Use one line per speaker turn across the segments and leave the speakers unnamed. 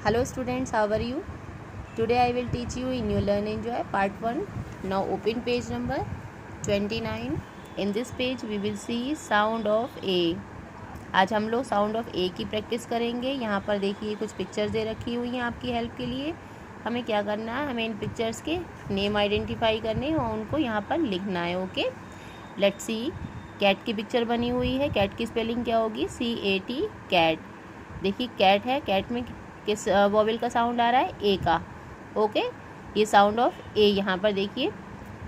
Hello students, how are you? Today I will teach you in your Learn Enjoy part 1. Now open page number 29. In this page we will see sound of A. आज हम लोग sound of ए की practice करेंगे। यहाँ पर देखिए कुछ pictures दे रखी हुई हैं आपकी हेल्प के लिए। हमें क्या करना है, हमें इन पिक्चर्स के नेम आइडेंटिफाई करने हैं और उनको यहाँ पर लिखना है। Okay, let's see. कैट की पिक्चर बनी हुई है। कैट की स्पेलिंग क्या होगी? CAT, cat. देखिए कैट है, कैट में किस वॉवेल का साउंड आ रहा है? ए का। ओके, ये साउंड ऑफ ए यहाँ पर देखिए,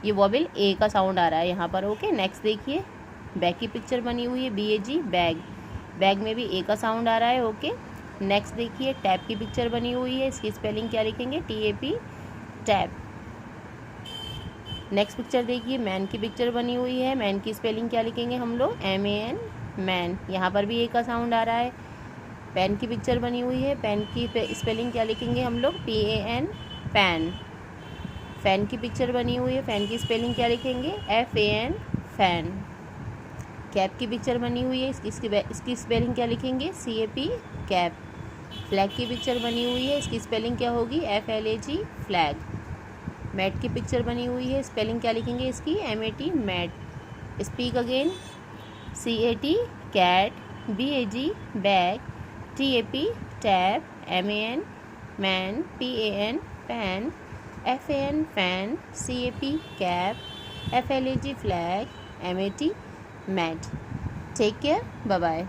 ये वॉवेल ए का साउंड आ रहा है यहाँ पर। ओके, नेक्स्ट देखिए बैग की पिक्चर बनी हुई है, BAG, बैग। बैग में भी ए का साउंड आ रहा है। ओके, नेक्स्ट देखिए टैप की पिक्चर बनी हुई है, इसकी स्पेलिंग क्या लिखेंगे? TAP, tap. नेक्स्ट पिक्चर देखिए मैन की पिक्चर बनी हुई है, मैन की स्पेलिंग क्या लिखेंगे हम लोग? MAN, man. यहाँ पर भी ए का साउंड आ रहा है। पेन की पिक्चर बनी हुई है, पेन की स्पेलिंग क्या लिखेंगे हम लोग? PAN, pan. फैन की पिक्चर बनी हुई है, फैन की स्पेलिंग क्या लिखेंगे? FAN, fan. कैप की पिक्चर बनी हुई है, इसकी स्पेलिंग क्या लिखेंगे? CAP, cap. फ्लैग की पिक्चर बनी हुई है, इसकी स्पेलिंग क्या होगी? FLAG, flag. मैट की पिक्चर बनी हुई है, स्पेलिंग क्या लिखेंगे इसकी? MAT, mat. Speak again, CAT, cat, BAG, bag, TAP, tap, MAN, man, PAN, pan, FAN, fan, CAP, cap, FLAG, flag, MAT, mat. Take care, bye bye.